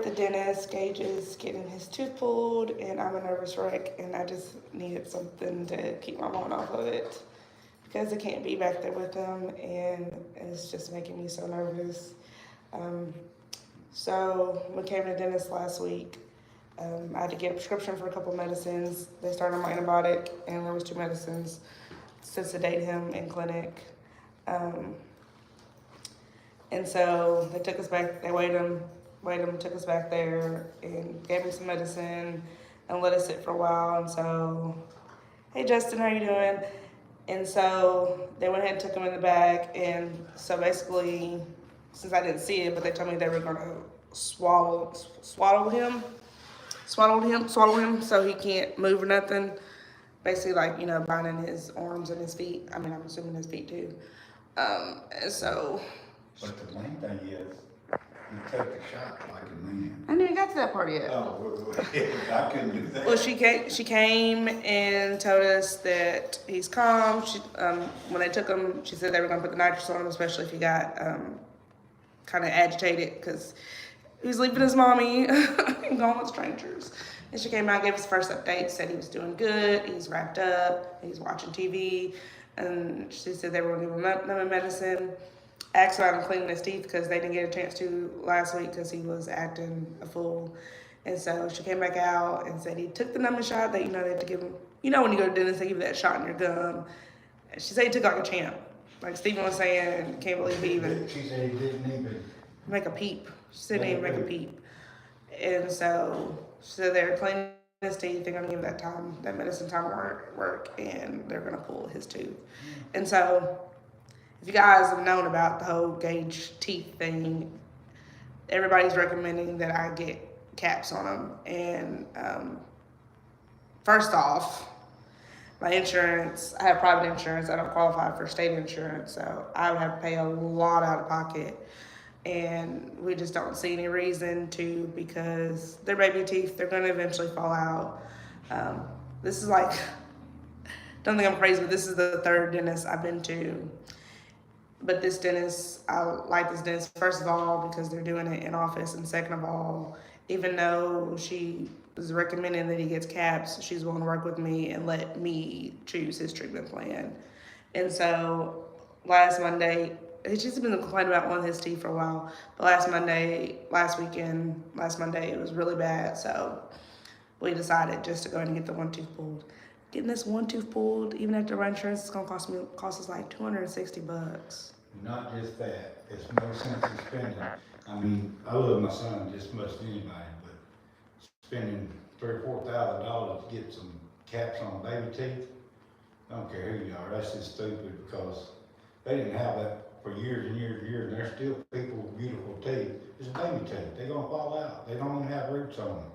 the dentist. Gage is getting his tooth pulled, and I'm a nervous wreck, and I just needed something to keep my mind off of it because I can't be back there with him, and it's just making me so nervous. Um, so we came to the dentist last week. I had to get a prescription for a couple medicines. They started my antibiotic, and there was 2 medicines to sedate him in clinic. Um, and so they took us back. They weighed him, took us back there, and gave him some medicine, and let us sit for a while. And so, hey Justin, how you doing? And so they went ahead and took him in the back. And so basically, since I didn't see it, but they told me they were gonna swallow him, so he can't move or nothing. Basically, like, binding his arms and his feet. I mean, I'm assuming his feet too. And so. But the main thing is, you take the shot like a man. I didn't even got to that part yet. Oh, I couldn't do that. Well, she came and told us that he's calm. When they took him, she said they were going to put the nitrous on him, especially if he got kind of agitated because he was leaving his mommy and going with strangers. And she came out, gave us the first update, said he was doing good, he's wrapped up, he's watching TV, and she said they were going to give him numbing medicine. Asked about him cleaning his teeth because they didn't get a chance to last week because he was acting a fool. And so she came back out and said he took the numbing shot that, they have to give him. When you go to dentist, they give you that shot in your gum. And she said he took like a champ. Like Stephen was saying, can't believe he even. She said he didn't even make a peep. She said he didn't even make a peep. And so she said they're cleaning his teeth. They're going to give that medicine time work, and they're going to pull his tooth. And so, if you guys have known about the whole Gage teeth thing, everybody's recommending that I get caps on them. And first off, my insurance, I have private insurance. I don't qualify for state insurance, so I would have to pay a lot out of pocket. And we just don't see any reason to, because they're baby teeth. They're going to eventually fall out. This is like, don't think I'm crazy, but this is the 3rd dentist I've been to. But this dentist, I like this dentist, first of all, because they're doing it in office. And second of all, even though she was recommending that he gets caps, she's willing to work with me and let me choose his treatment plan. And so last Monday, she's been complaining about one of his teeth for a while. But last Monday, it was really bad. So we decided just to go ahead and get the 1 tooth pulled. Getting this 1 tooth pulled, even after my insurance, it's gonna cost us like $260. Not just that, it's no sense in spending. I mean, I love my son just as much as anybody, but spending $3,000 or $4,000 to get some caps on baby teeth, I don't care who you are, that's just stupid because they didn't have that for years and years and years, and there's still people with beautiful teeth. It's baby teeth, they're gonna fall out. They don't even have roots on them.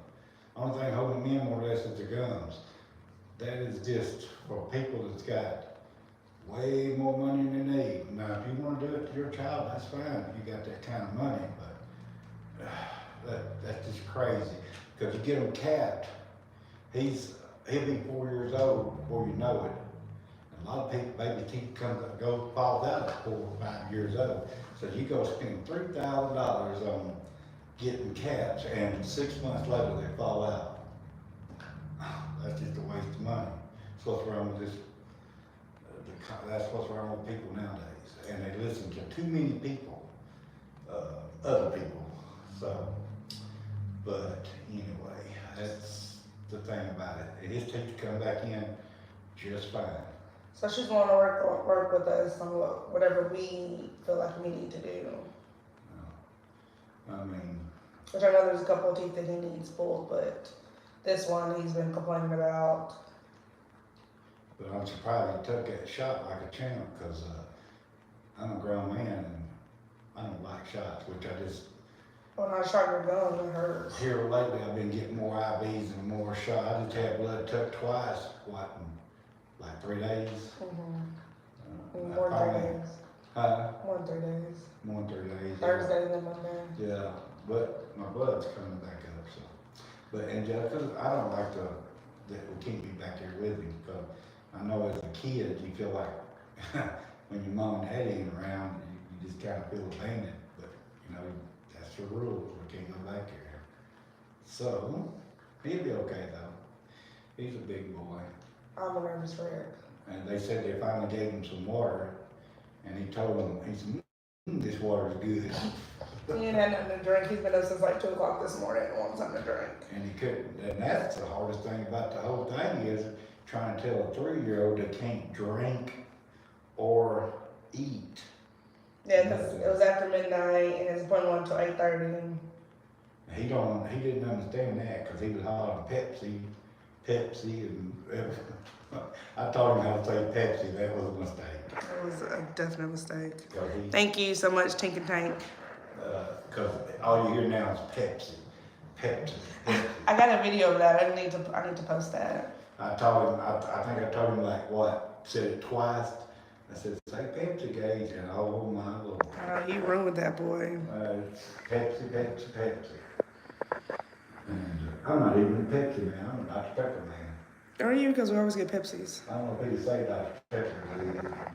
Only thing holding them in more or less is their gums. That is just for people that's got way more money than they need. Now, if you want to do it to your child, that's fine if you got that kind of money, but that's just crazy. Because you get him capped, he'll be 4 years old before you know it. And a lot of people, baby teeth falls out at 4 or 5 years old. So you go spend $3,000 on getting caps, and 6 months later they fall out. That's just a waste of money. That's what's wrong with this. That's what's wrong with people nowadays, and they listen to too many people, other people. So, but anyway, that's the thing about it. And his teeth come back in just fine. So she's going to work with us on whatever we feel like we need to do. I mean, which I know there's a couple of teeth that he needs pulled, but this one he's been complaining about. But I'm surprised he took that shot like a champ, because I'm a grown man and I don't like shots, which I just. When I shot your gun, it hurts. Here lately, I've been getting more IVs and more shots. I just had blood took twice, in like 3 days? Mm-hmm. More than 3 days. Huh? More than 3 days. More than 3 days. Thursday and then Monday. Yeah, but my blood's coming back up, so. But, and just, I don't like that we can't be back there with him, because I know as a kid, you feel like when your mom and daddy ain't around, you just kind of feel abandoned. But, that's the rules. We can't go back there. So, he'll be okay though. He's a big boy. I'm a nervous wreck. And they said they finally gave him some water, and he told them, he said, this water's good. He ain't had nothing to drink. He's been up since like 2 o'clock this morning and wants something to drink. And he couldn't, and that's the hardest thing about the whole thing is trying to tell a 3-year-old they can't drink or eat. Yeah, because it was after midnight and his appointment went until 8:30. And He didn't understand that because he was hollering Pepsi, and everything. I taught him how to say Pepsi. That was a mistake. it was a definite mistake. He, Thank you so much, Tink and Tank. Because all you hear now is Pepsi. I got a video of that. I need to post that. I told him, I think I told him like what? Said it twice. I said, say Pepsi, Gage, and oh my Lord. You ruined that boy. Pepsi. And I'm not even a Pepsi man, I'm a Dr. Pepper man. Are you? Because we always get Pepsis. I don't know if he say Dr. Pepper,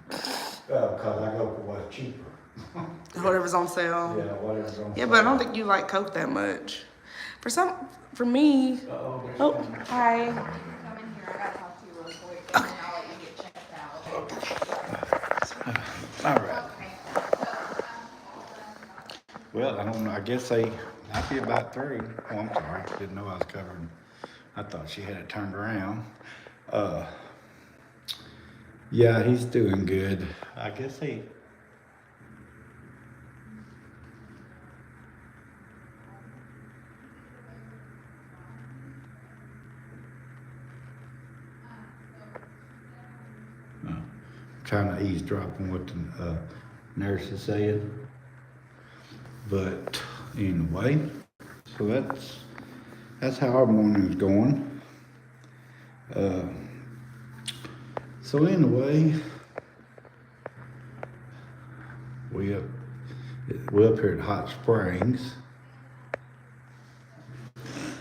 because I go for what's cheaper. Whatever's on sale. Yeah, whatever's on sale. Yeah, but I don't think you like Coke that much. For me. Oh, hi. Come in here, I gotta talk to you real quick, and then I'll let you get checked out. All right. Okay. Well, I don't know, I guess they might be about through. Oh, I'm sorry, didn't know I was covering. I thought she had it turned around. Yeah, he's doing good. I guess he. Trying to eavesdrop on what the nurse is saying. But anyway, so that's how our morning's going. So anyway, we're up here at Hot Springs.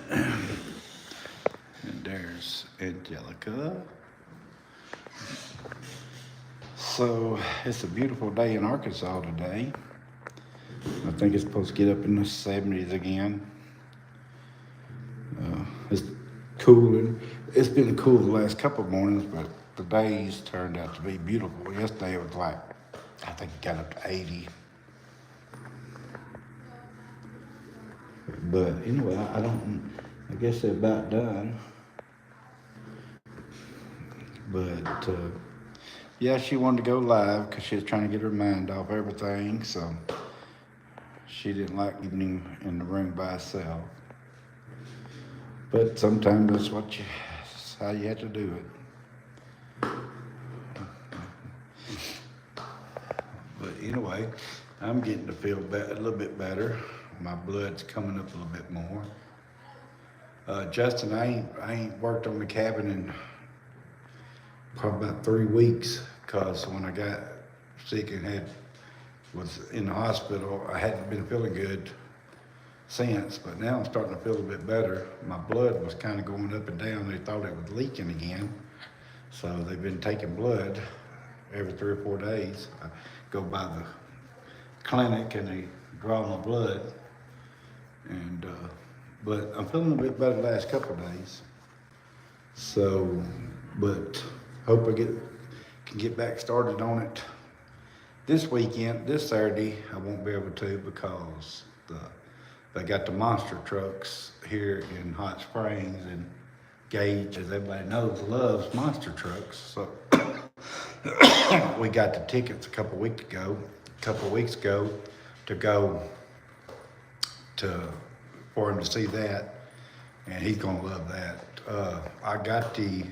And there's Angelica. So it's a beautiful day in Arkansas today. I think it's supposed to get up in the 70s again. It's cooling. It's been cool the last couple of mornings, but the days turned out to be beautiful. Yesterday it was like, I think it got up to 80. But anyway, I guess they're about done. But yeah, she wanted to go live because she was trying to get her mind off everything, so she didn't like leaving him in the room by herself. But sometimes that's how you have to do it. But anyway, I'm getting to feel a little bit better. My blood's coming up a little bit more. Justin, I ain't worked on the cabin in probably about 3 weeks, because when I got sick and was in the hospital, I hadn't been feeling good since, but now I'm starting to feel a bit better. My blood was kind of going up and down. They thought it was leaking again, so they've been taking blood every 3 or 4 days. I go by the clinic and they draw my blood, and but I'm feeling a bit better the last couple of days. So, but hope I can get back started on it this weekend. This Saturday I won't be able to, because they got the monster trucks here in Hot Springs, and Gage, as everybody knows, loves monster trucks. So we got the tickets a couple weeks ago to go for him to see that, and he's gonna love that. I got the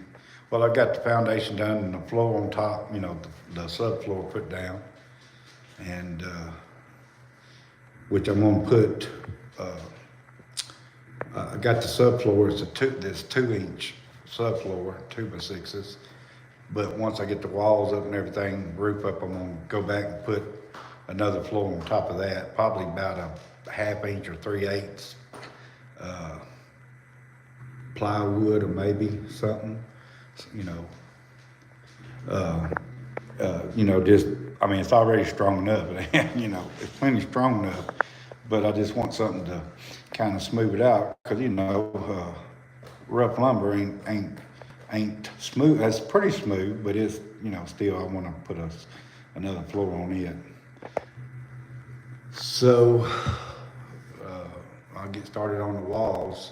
foundation done and the floor on top, the subfloor put down, and which I'm gonna put. I got the subfloor. It's 2-inch subfloor, 2x6s. But once I get the walls up and everything, roof up, I'm gonna go back and put another floor on top of that, probably about a 1/2 inch or 3/8 plywood, or maybe something. It's already strong enough. It's plenty strong enough, but I just want something to kind of smooth it out, cause you know, rough lumber ain't smooth. It's pretty smooth, but it's, you know, still I want to put another floor on it. So I'll get started on the walls.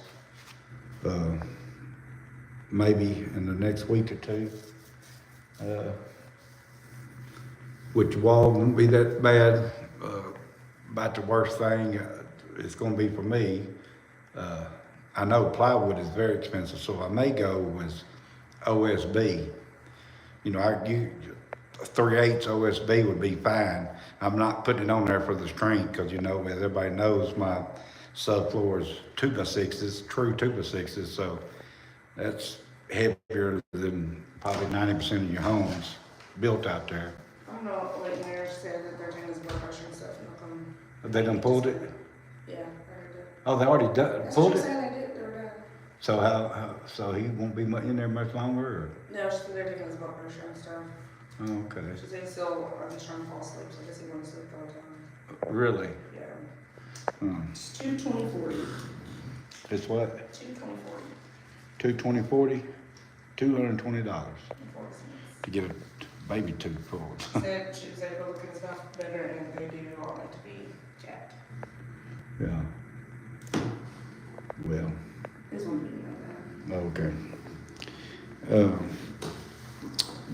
Maybe in the next week or two. Which wall won't be that bad. About the worst thing it's going to be for me. I know plywood is very expensive, so I may go with OSB. You know, 3/8 OSB would be fine. I'm not putting it on there for the strength because, you know, as everybody knows, my subfloor is 2x6s, true 2x6s, so that's heavier than probably 90% of your homes built out there. I don't know what Mayor said that they're doing this blood pressure and stuff. They done pulled it? Yeah, I heard that. Oh, they already That's pulled what she it? said they did, they were done. So so he won't be in there much longer, or? No, she said they're taking his blood pressure and stuff. Oh, okay. She said he's still, I'm just trying to fall asleep, so I guess he wants to sleep all the time. Really? Yeah. Hmm. It's 220/40. It's what? 220/40. $220/40? $220 40 to get a baby tooth pulled. Said she was able to look at stuff better and they do all it to be capped. Yeah. Well, This one didn't know that. okay.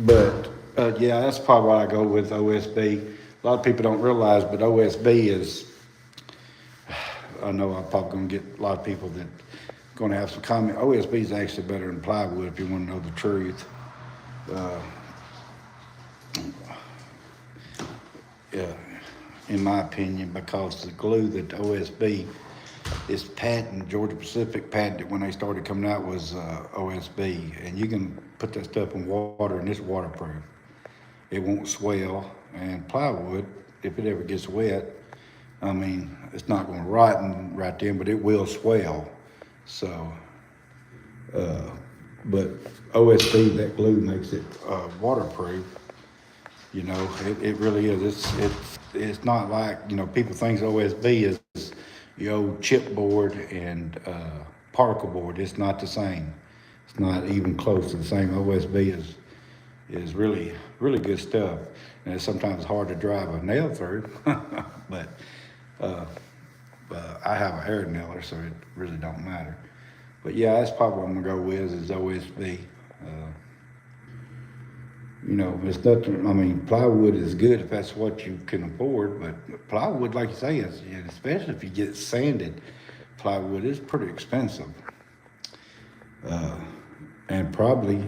But yeah, that's probably why I go with OSB. A lot of people don't realize, but OSB is, I know I'm probably gonna get a lot of people that gonna have some comment. OSB is actually better than plywood if you wanna know the truth. Yeah, in my opinion, because the glue that the OSB is patent, Georgia Pacific patented when they started coming out was OSB, and you can put that stuff in water and it's waterproof. It won't swell, and plywood, if it ever gets wet, I mean, it's not gonna rotten right then, but it will swell. So, but OSB, that glue makes it waterproof. You know, it really is. It's not like, you know, people think OSB is the old chipboard and particle board. It's not the same. It's not even close to the same. OSB is really, really good stuff. And it's sometimes hard to drive a nail through, but I have a hair nailer, so it really don't matter. But yeah, that's probably what I'm gonna go with is OSB. You know, it's nothing, I mean, plywood is good if that's what you can afford, but plywood, like you say, is, especially if you get sanded, plywood is pretty expensive. And probably,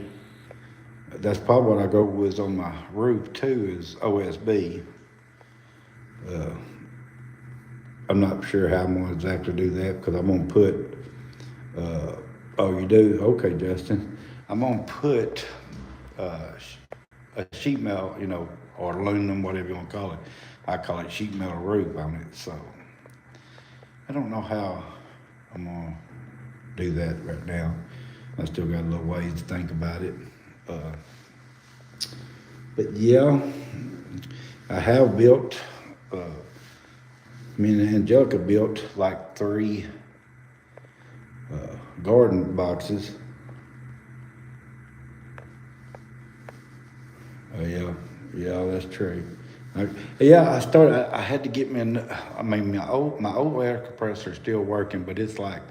that's probably what I go with on my roof too, is OSB. I'm not sure how I'm gonna exactly do that, because I'm gonna put, oh, you do? Okay, Justin. I'm gonna put, a sheet metal, you know, or aluminum, whatever you want to call it. I call it sheet metal roof on it. So I don't know how I'm gonna do that right now. I still got a little ways to think about it. But yeah, I have built, me and Angelica built like 3 garden boxes. Yeah, that's true. I had to get me my old air compressor is still working, but it's like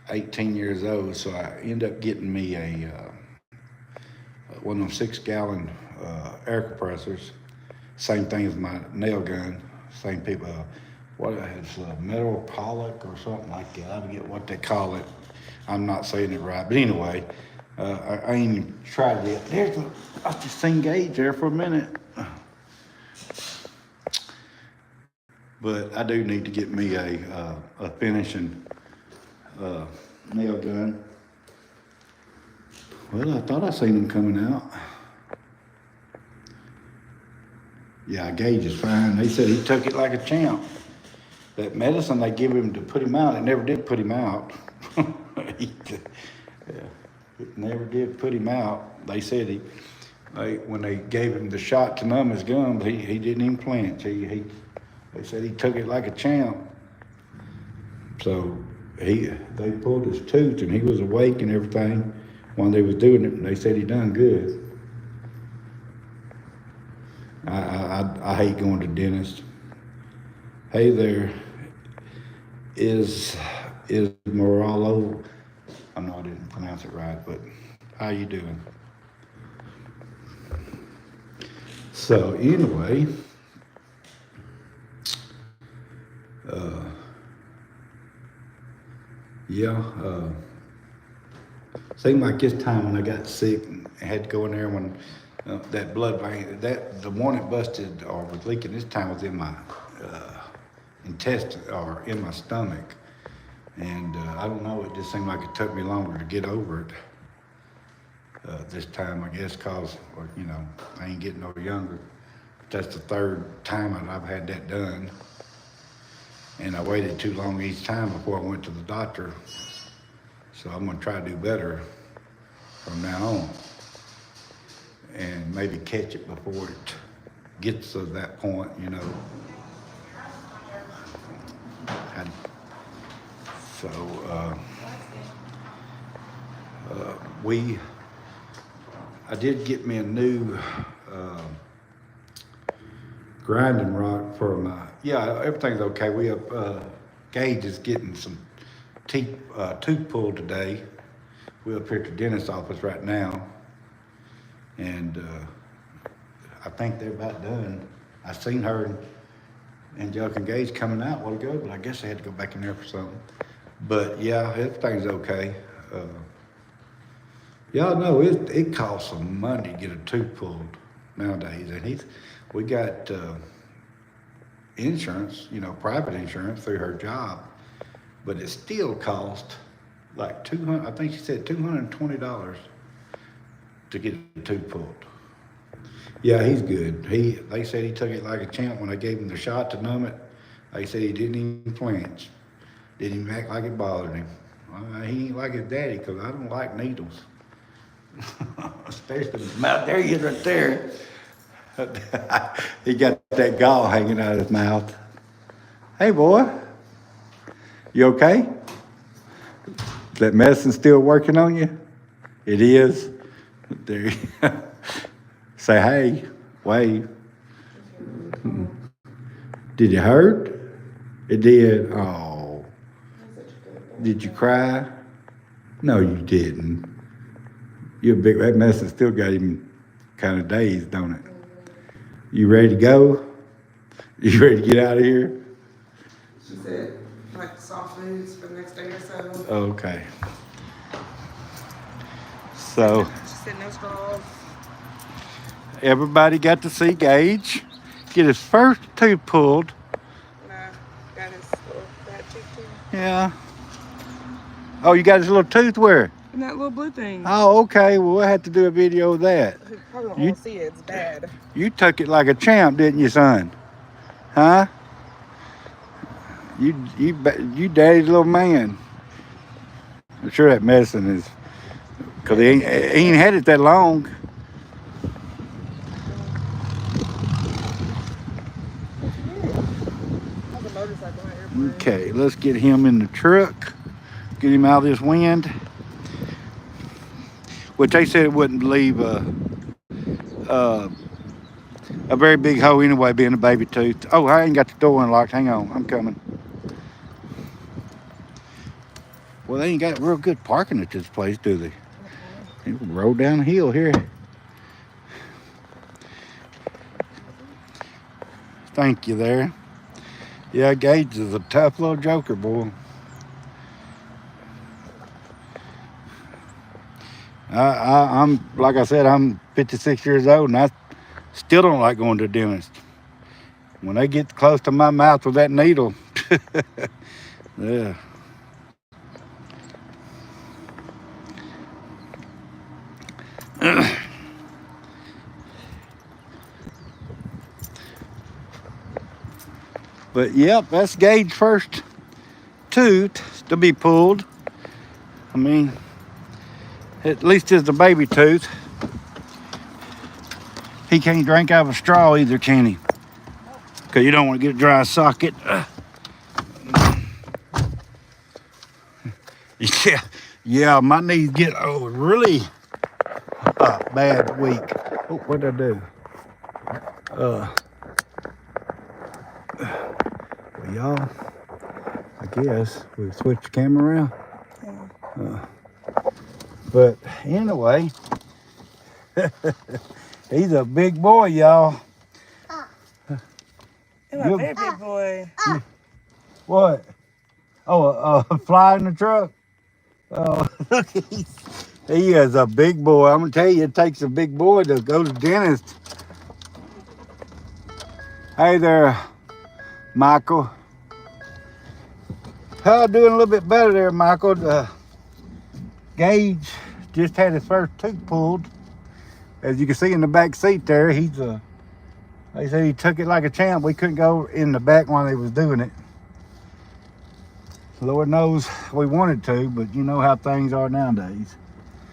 18 years old, so I ended up getting me one of them 6-gallon air compressors. Same thing as my nail gun. Same people, what it's metal pollock or something like that. I forget what they call it. I'm not saying it right, but anyway. I ain't even tried it. I just seen Gage there for a minute. But I do need to get me a finishing nail gun. Well, I thought I seen him coming out. Yeah, Gage is fine. They said he took it like a champ. That medicine they give him to put him out, it never did put him out. It never did put him out. They said when they gave him the shot to numb his gums, he didn't even flinch. They said he took it like a champ. So they pulled his tooth and he was awake and everything while they was doing it, and they said he done good. I hate going to dentist. Hey there, is Moralo? I know I didn't pronounce it right, but how you doing? So anyway, seemed like this time when I got sick and had to go in there when that blood vein, the one that busted or was leaking this time was in my intestine or in my stomach. And I don't know, it just seemed like it took me longer to get over it this time, I guess, cause, you know, I ain't getting no younger. That's the third time I've had that done. And I waited too long each time before I went to the doctor. So I'm gonna try to do better from now on. And maybe catch it before it gets to that point, you know. I did get me a new grinding rock for my, everything's okay. We have, Gage is getting some tooth pulled today. We're up here at the dentist's office right now. And I think they're about done. I seen her and Joke and Gage coming out a while ago, but I guess they had to go back in there for something. But yeah, everything's okay. Y'all know it costs some money to get a tooth pulled nowadays, and we got insurance, you know, private insurance through her job, but it still cost like $200. I think she said $220 to get a tooth pulled. Yeah, he's good. They said he took it like a champ when I gave him the shot to numb it. They said he didn't even flinch, didn't even act like it bothered him. He ain't like his daddy, because I don't like needles. Especially his mouth. There he is right there. He got that gall hanging out of his mouth. Hey, boy. You okay? Is that medicine still working on you? It is. There. Say hey. Wave. Did it hurt? It did. Oh. Did you cry? No, you didn't. That medicine still got him kind of dazed, don't it? You ready to go? You ready to get out of here? She said, like soft foods for the next day or so. Okay. So She said no straws. everybody got to see Gage get his first tooth pulled. Nah, got his little fat tooth too. Yeah. Oh, you got his little tooth where? And that little blue thing. Oh, okay. Well, we'll have to do a video of that. You probably don't want to see it. It's bad. You took it like a champ, didn't you, son? Huh? You daddy's little man. I'm sure that medicine is, because he ain't had it that long. Okay, let's get him in the truck. Get him out of this wind. Which they said it wouldn't leave a very big hole anyway, being a baby tooth. Oh, I ain't got the door unlocked. Hang on, I'm coming. Well, they ain't got real good parking at this place, do they? You can roll down the hill here. Thank you there. Yeah, Gage is a tough little joker, boy. I'm like I said, I'm 56 years old, and I still don't like going to the dentist. When they get close to my mouth with that needle, yeah. But yep, that's Gage's first tooth to be pulled. I mean, at least it's the baby tooth. He can't drink out of a straw either, can he? Because you don't want to get a dry socket. Yeah, my knees get really bad week. Oh, what did I do? Well, y'all, I guess we switch the camera around. But anyway, he's a big boy, y'all. He's a very big boy. What? Oh, a fly in the truck? Oh, look, he is a big boy. I'm gonna tell you, it takes a big boy to go to the dentist. Hey there, Michael. Doing a little bit better there, Michael. Gage just had his first tooth pulled. As you can see in the back seat there, they said he took it like a champ. We couldn't go in the back while they was doing it. Lord knows we wanted to, but you know how things are nowadays.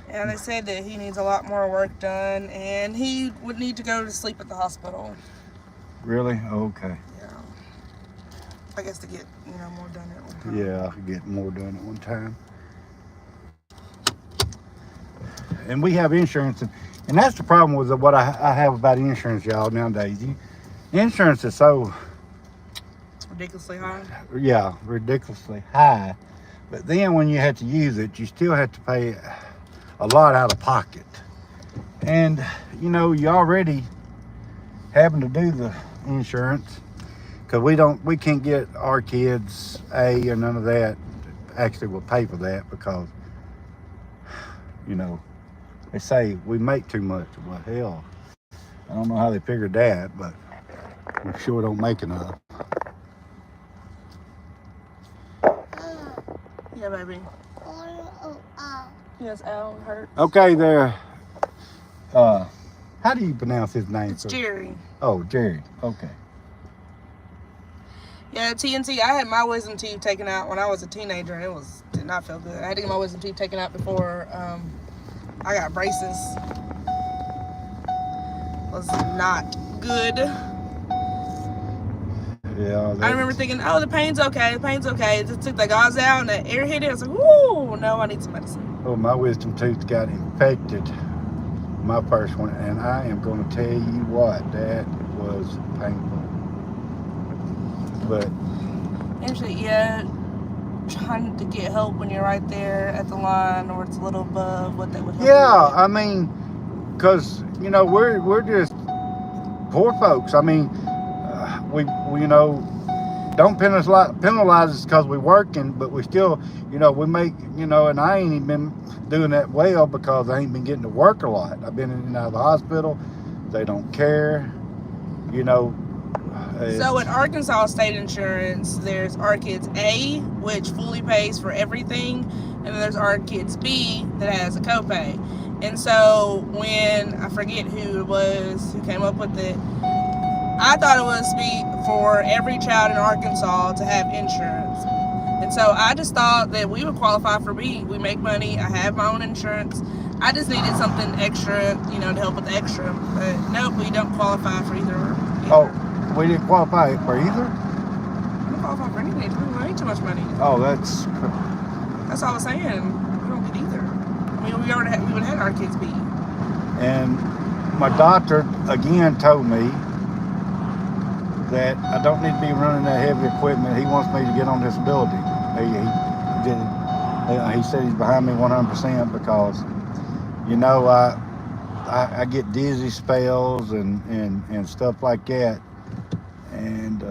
And they said that he needs a lot more work done, and he would need to go to sleep at the hospital. Really? Okay. Yeah. I guess to get, more done at one time. Yeah, get more done at one time. And we have insurance, and that's the problem with what I have about insurance, y'all, nowadays. Insurance is so... ridiculously high. Yeah, ridiculously high. But then when you have to use it, you still have to pay a lot out of pocket. And, you already having to do the insurance, because we can't get our kids or none of that. Actually, we'll pay for that because, they say we make too much. Well, hell, I don't know how they figured that, but we sure don't make enough. Yeah, baby. Yes, Al hurts. Okay, there. How do you pronounce his name? It's Jerry. Oh, Jerry. Okay. Yeah, TNT. I had my wisdom teeth taken out when I was a teenager, and did not feel good. I had to get my wisdom teeth taken out before I got braces. Was not good. Yeah. I remember thinking, the pain's okay. The pain's okay. Just took the gauze out and the air hit it. I was like, whoo, no, I need some medicine. Oh, my wisdom tooth got infected. My first one, and I am going to tell you what, that was painful. But actually, yeah, trying to get help when you're right there at the line or it's a little above what that would help. Yeah, I mean, because we're just poor folks. I mean, we don't penalize us because we're working, but we still we make and I ain't even been doing that well because I ain't been getting to work a lot. I've been in and out of the hospital. They don't care. So in Arkansas State Insurance, there's ARKids A, which fully pays for everything, and then there's ARKids B that has a copay. And so when, I forget who it was who came up with it, I thought it was for every child in Arkansas to have insurance. And so I just thought that we would qualify for B. We make money, I have my own insurance. I just needed something extra, to help with the extra. But nope, we don't qualify for either. Oh. We didn't qualify for either? We don't qualify for anything. We make too much money. Oh, that's all I was saying. We don't get either. I mean, we would have had our kids be. And my doctor, again, told me that I don't need to be running that heavy equipment. He wants me to get on disability. He said he's behind me 100% because, I get dizzy spells and stuff like that. And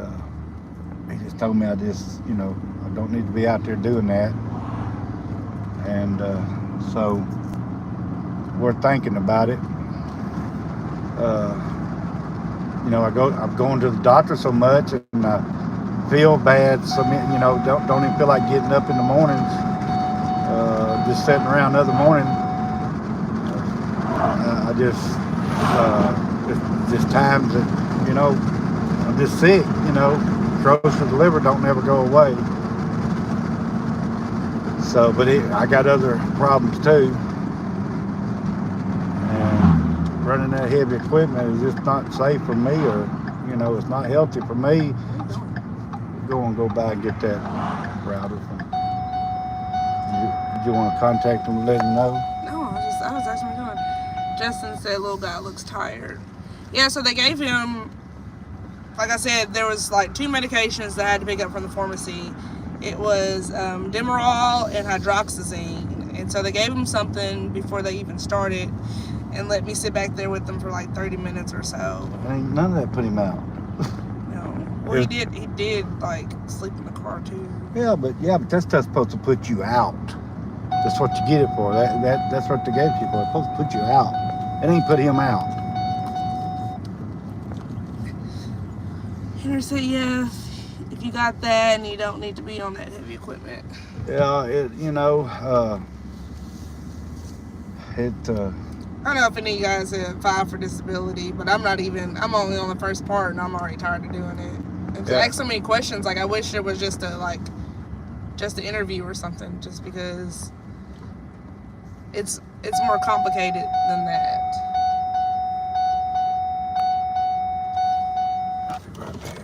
he just told me I don't need to be out there doing that. And so we're thinking about it. I'm going to the doctor so much and I feel bad. So, don't even feel like getting up in the mornings. Just sitting around the other morning. I just times that, I'm just sick, cirrhosis of the liver don't never go away. So, but I got other problems too. And running that heavy equipment is just not safe for me or, it's not healthy for me. Go by and get that router from Did you want to contact them and let them know? No, I was asking him. Justin said little guy looks tired. Yeah, so they gave him, like I said, there was like 2 medications that I had to pick up from the pharmacy. It was Demerol and hydroxyzine. And so they gave him something before they even started and let me sit back there with them for like 30 minutes or so. Ain't none of that put him out. No. Well, he did like sleep in the car too. Yeah, but that's just supposed to put you out. That's what you get it for. That's what they gave you for. It's supposed to put you out. It ain't put him out. Henry said, yeah, if you got that and you don't need to be on that heavy equipment. Yeah, I don't know if any of you guys have filed for disability, but I'm only on the first part and I'm already tired of doing it. And to ask so many questions, like I wish it was just an interview or something, just because it's more complicated than that. I'll be right back.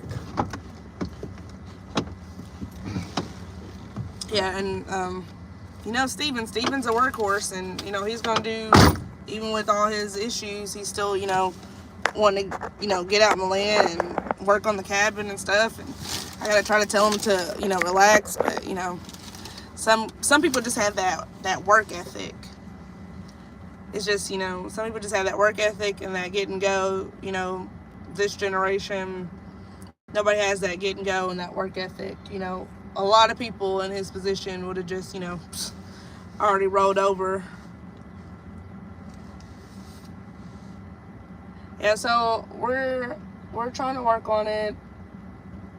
Yeah, and Steven's a workhorse, and he's gonna do, even with all his issues, he's still want to get out in the land and work on the cabin and stuff. And I gotta try to tell him to relax, but some people just have that work ethic. It's just some people just have that work ethic and that get and go. This generation, nobody has that get and go and that work ethic. A lot of people in his position would have just already rolled over. Yeah, so we're trying to work on it,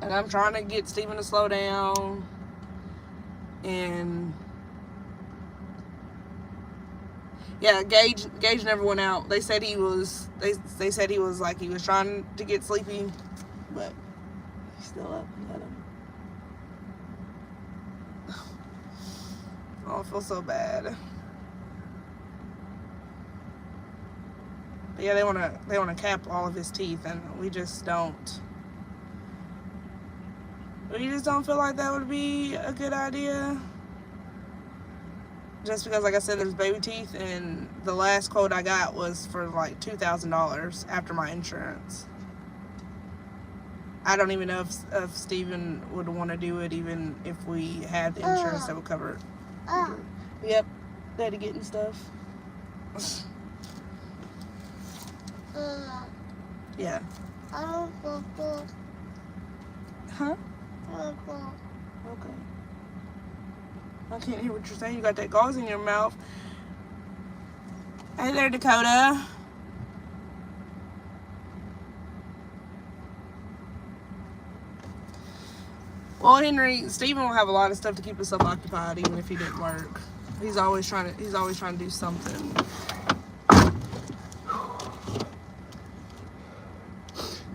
and I'm trying to get Steven to slow down. And yeah, Gage never went out. They said he was like he was trying to get sleepy, but he's still up. Let him. Oh, I feel so bad. But yeah, they wanna cap all of his teeth, and we just don't feel like that would be a good idea. Just because, like I said, there's baby teeth, and the last quote I got was for like $2,000 after my insurance. I don't even know if Steven would want to do it, even if we had the insurance that would cover it. Yep, daddy getting stuff. Yeah. Huh? Okay. I can't hear what you're saying. You got that gauze in your mouth. Hey there, Dakota. Well, Henry, Steven will have a lot of stuff to keep himself occupied, even if he didn't work. He's always trying to do something.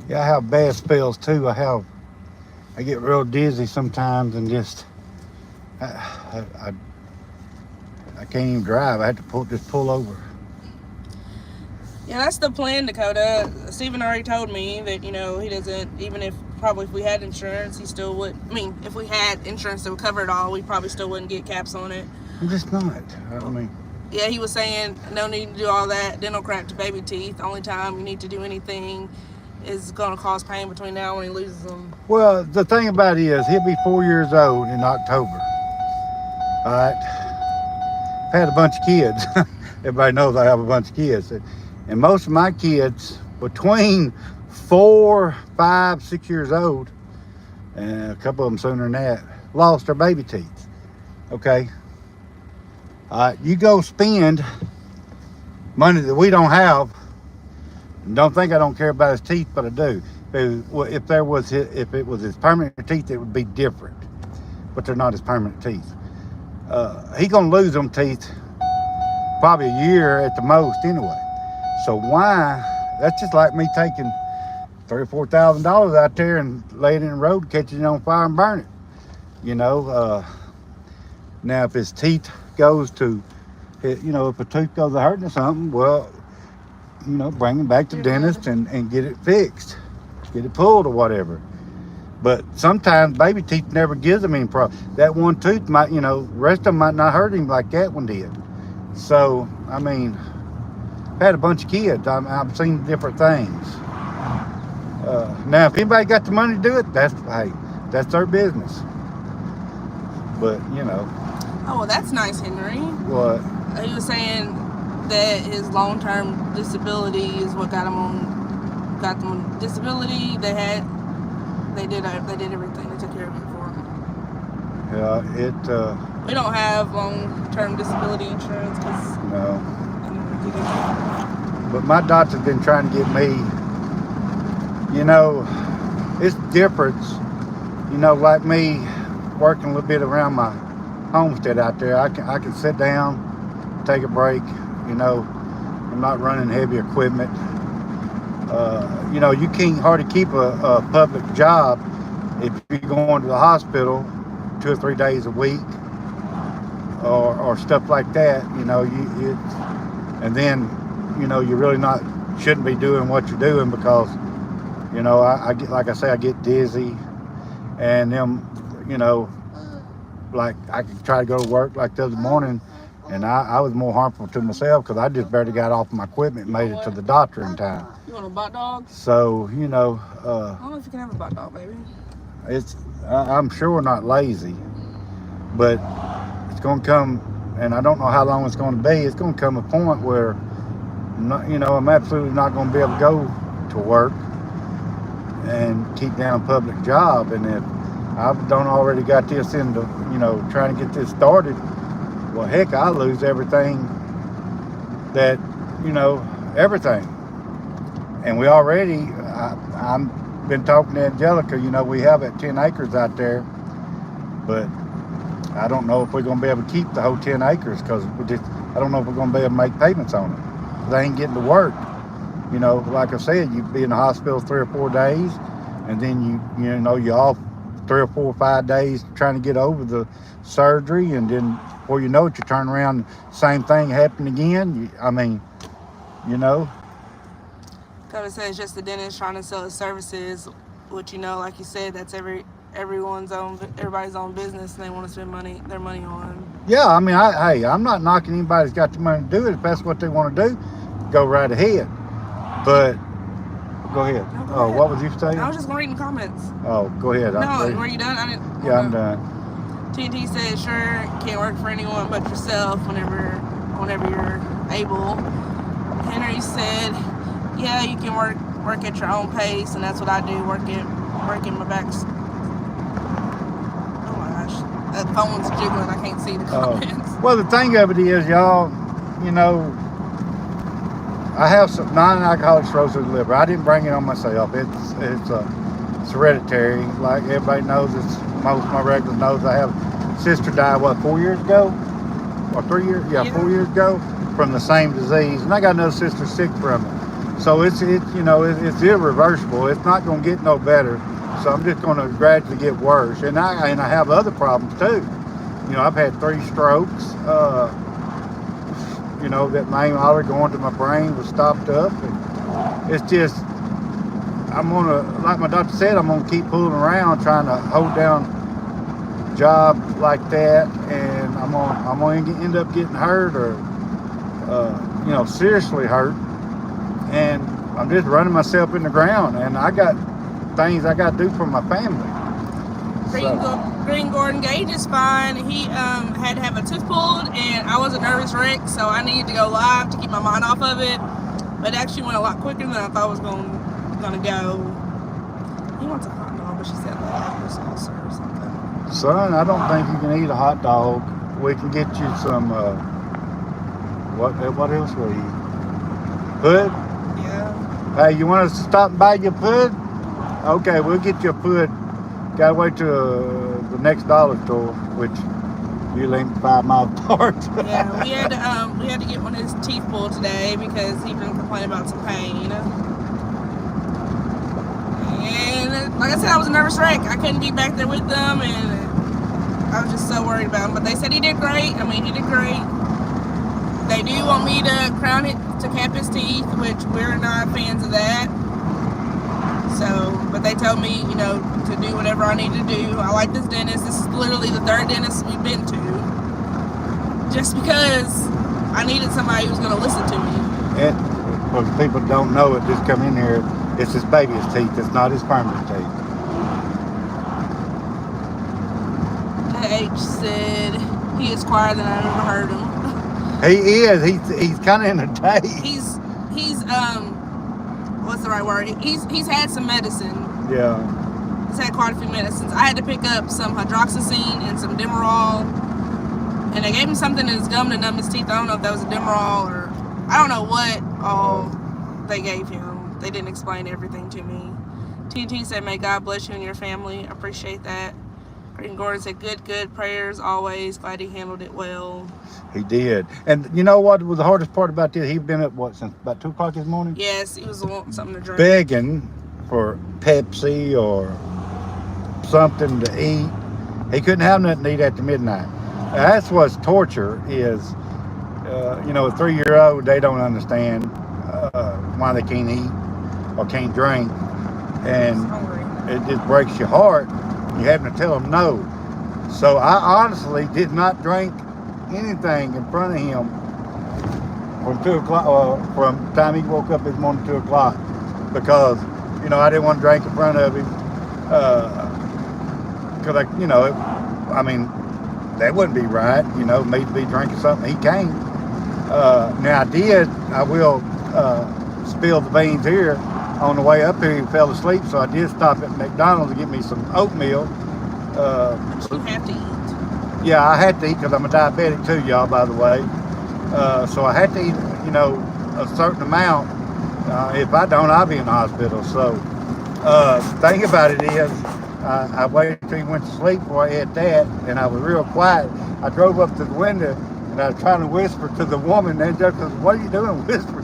Yeah, I have bad spells too. I get real dizzy sometimes and just I can't even drive. I had to pull over. Yeah, that's the plan, Dakota. Steven already told me that, he doesn't, even if we had insurance, he still would. I mean, if we had insurance that would cover it all, we probably still wouldn't get caps on it. I'm just not. I mean. Yeah, he was saying no need to do all that dental crap to baby teeth. The only time you need to do anything is going to cause pain between now and when he loses them. Well, the thing about it is, he'll be 4 years old in October. All right. I've had a bunch of kids. Everybody knows I have a bunch of kids. And most of my kids, between 4, 5, 6 years old, and a couple of them sooner than that, lost their baby teeth. Okay. You go spend money that we don't have. And don't think I don't care about his teeth, but I do. If it was his permanent teeth, it would be different. But they're not his permanent teeth. He gonna lose them teeth probably a year at the most anyway. So why? That's just like me taking $3,000 or $4,000 out there and laying it in the road, catching it on fire and burning it. Now if his teeth goes to, if a tooth goes to hurting or something, well, bring him back to the dentist and get it fixed, get it pulled or whatever. But sometimes baby teeth never gives them any problem. That one tooth might, rest of them might not hurt him like that one did. So, I mean, I've had a bunch of kids. I've seen different things. Now, if anybody got the money to do it, that's their business. But, Oh, well, that's nice, Henry. what? He was saying that his long-term disability is what got them on disability. They did everything. They took care of it for him. Yeah, We don't have long-term disability insurance because no. But my doctor's been trying to get me, it's different, like me working a little bit around my homestead out there. I can sit down, take a break, I'm not running heavy equipment. You can't hardly keep a public job if you're going to the hospital 2 or 3 days a week or stuff like that. And then you really shouldn't be doing what you're doing because I get, like I say, I get dizzy, and them like I could try to go to work like the other morning, and I was more harmful to myself because I just barely got off my equipment and made it to the doctor in time. You want a butt dog? So I don't know if you can have a butt dog, baby. I'm sure not lazy, but it's gonna come, and I don't know how long it's gonna be. It's gonna come a point where I'm absolutely not gonna be able to go to work and keep down a public job. And if I've done already got this into, trying to get this started, well, heck, I'll lose everything that, everything. And we already, I've been talking to Angelica, we have that 10 acres out there, but I don't know if we're going to be able to keep the whole 10 acres because I don't know if we're going to be able to make payments on it. They ain't getting to work. Like I said, you'd be in the hospital 3 or 4 days, and then you're off 3 or 4 or 5 days trying to get over the surgery, and then before you know it, you turn around, same thing happened again. Kind of says just the dentist trying to sell his services, which like you said, that's everybody's own business, and they want to spend their money on. Yeah, I mean, I'm not knocking anybody that's got the money to do it. If that's what they want to do, go right ahead. But go ahead. No, go ahead. What was you saying? I was just reading comments. Oh, go ahead. No, were you done? I didn't. Yeah, I'm done. TNT said, sure, can't work for anyone but yourself whenever you're able. Henry said, yeah, you can work at your own pace, and that's what I do, working my back. Oh my gosh, that phone's jiggling, I can't see the comments. Well, the thing of it is, y'all, I have some non-alcoholic cirrhosis of the liver. I didn't bring it on myself. It's hereditary. Like everybody knows, most of my regulars knows. I have a sister died 4 years ago, or 3 years? Yeah, 4 years ago from the same disease, and I got another sister sick from it. So it's irreversible. It's not going to get no better. So I'm just going to gradually get worse, and I have other problems too. I've had 3 strokes. That main artery going to my brain was stopped up, and it's just, I'm gonna, like my doctor said, I'm gonna keep pulling around trying to hold down a job like that, and I'm gonna end up getting hurt or seriously hurt, and I'm just running myself in the ground, and I got things I got to do for my family. Green Gordon Gage is fine. He had to have a tooth pulled, and I was a nervous wreck, so I needed to go live to keep my mind off of it. But it actually went a lot quicker than I thought it was gonna go. He wants a hot dog, but she said like applesauce or something. Son, I don't think you can eat a hot dog. We can get you some. What else will you eat? Pud? Yeah. Hey, you want us to stop and buy you a pud? Okay, we'll get you a pud. Gotta wait till the next dollar store, which usually ain't 5 miles apart. Yeah, we had to get one of his teeth pulled today because he'd been complaining about some pain, And like I said, I was a nervous wreck. I couldn't be back there with them, and I was just so worried about him. But they said he did great. I mean, he did great. They do want me to crown it, to cap his teeth, which we're not fans of that. So, but they told me, you know, to do whatever I need to do. I like this dentist. This is literally the third dentist we've been to. Just because I needed somebody who was going to listen to me. And for the people that don't know it, just come in here. It's his baby's teeth. It's not his permanent teeth. Gage said he is quieter than I've ever heard him. He is. He's kind of in a daze. He's what's the right word? He's had some medicine. Yeah. He's had quite a few medicines. I had to pick up some hydroxyzine and some Demerol, and they gave him something in his gum to numb his teeth. I don't know if that was a Demerol or I don't know what all they gave him. They didn't explain everything to me. TT said, "May God bless you and your family." I appreciate that. Green Gordon said, good prayers always. Glad he handled it well. He did. And you know what was the hardest part about this? He'd been up, since about 2 o'clock this morning? Yes, he was wanting something to drink. Begging for Pepsi or something to eat. He couldn't have nothing to eat after midnight. That's what's torture is, you know, a 3-year-old, they don't understand why they can't eat or can't drink. And it just breaks your heart. You having to tell them no. So I honestly did not drink anything in front of him from 2 o'clock, from the time he woke up this morning, 2 o'clock, because, you know, I didn't want to drink in front of him, because I mean, that wouldn't be right, you know, me to be drinking something he can't. Now I will spill the beans here. On the way up here, he fell asleep, so I did stop at McDonald's to get me some oatmeal. But you have to eat. Yeah, I had to eat because I'm a diabetic too, y'all, by the way. So I had to eat, you know, a certain amount. If I don't, I'll be in the hospital. So the thing about it is, I waited until he went to sleep before I ate that, and I was real quiet. I drove up to the window, and I was trying to whisper to the woman. And just said, "What are you doing, whisper?"